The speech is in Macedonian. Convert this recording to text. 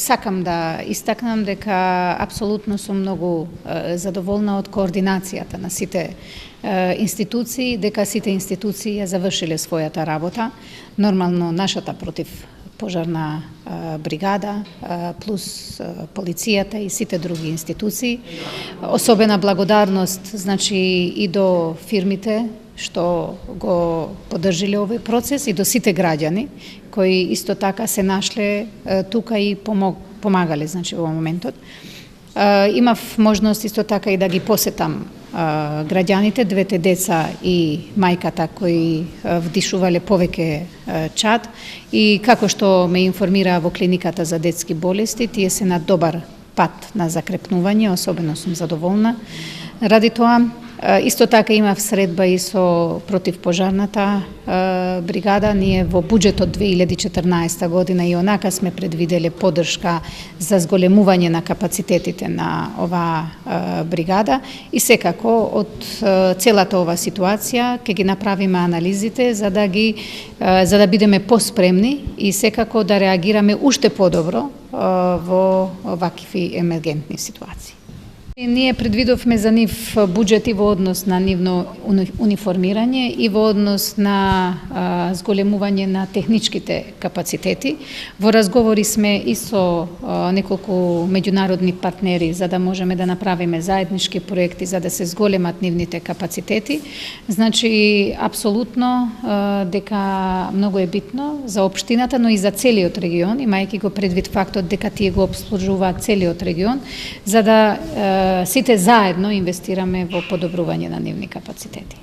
Сакам да истакнам дека апсолутно сум многу задоволна од координацијата на сите институции, дека сите институции ја завршиле својата работа. Нормално нашата противпожарна бригада плюс полицијата и сите други институции. Особена благодарност значи и до фирмите што го поддржиле овој процес и до сите граѓани кои исто така се нашле тука и помагале значи во моментот. Имав можност исто така и да ги посетам граѓаните, двете деца и мајката кои вдишувале повеќе чад и како што ме информираа во клиниката за детски болести, тие се на добар пат на закрепнување, особено сум задоволна ради тоа. Исто така имав средба и со противпожарната бригада. Ние во буџетот 2014 година и онака сме предвиделе поддршка за зголемување на капацитетите на оваа бригада и секако од целата ова ситуација ќе ги направиме анализите за да бидеме поспремни и секако да реагираме уште подобро во вакви емергентни ситуации. Ние предвидовме за нив буџети во однос на нивно униформирање и во однос на зголемување на техничките капацитети. Во разговори сме и со неколку меѓународни партнери за да можеме да направиме заеднички проекти за да се зголемат нивните капацитети. Значи, апсолутно дека многу е битно за општината, но и за целиот регион, имајќи го предвид фактот дека тие го обслужуваат целиот регион, за да сите заедно инвестираме во подобрување на нивни капацитети.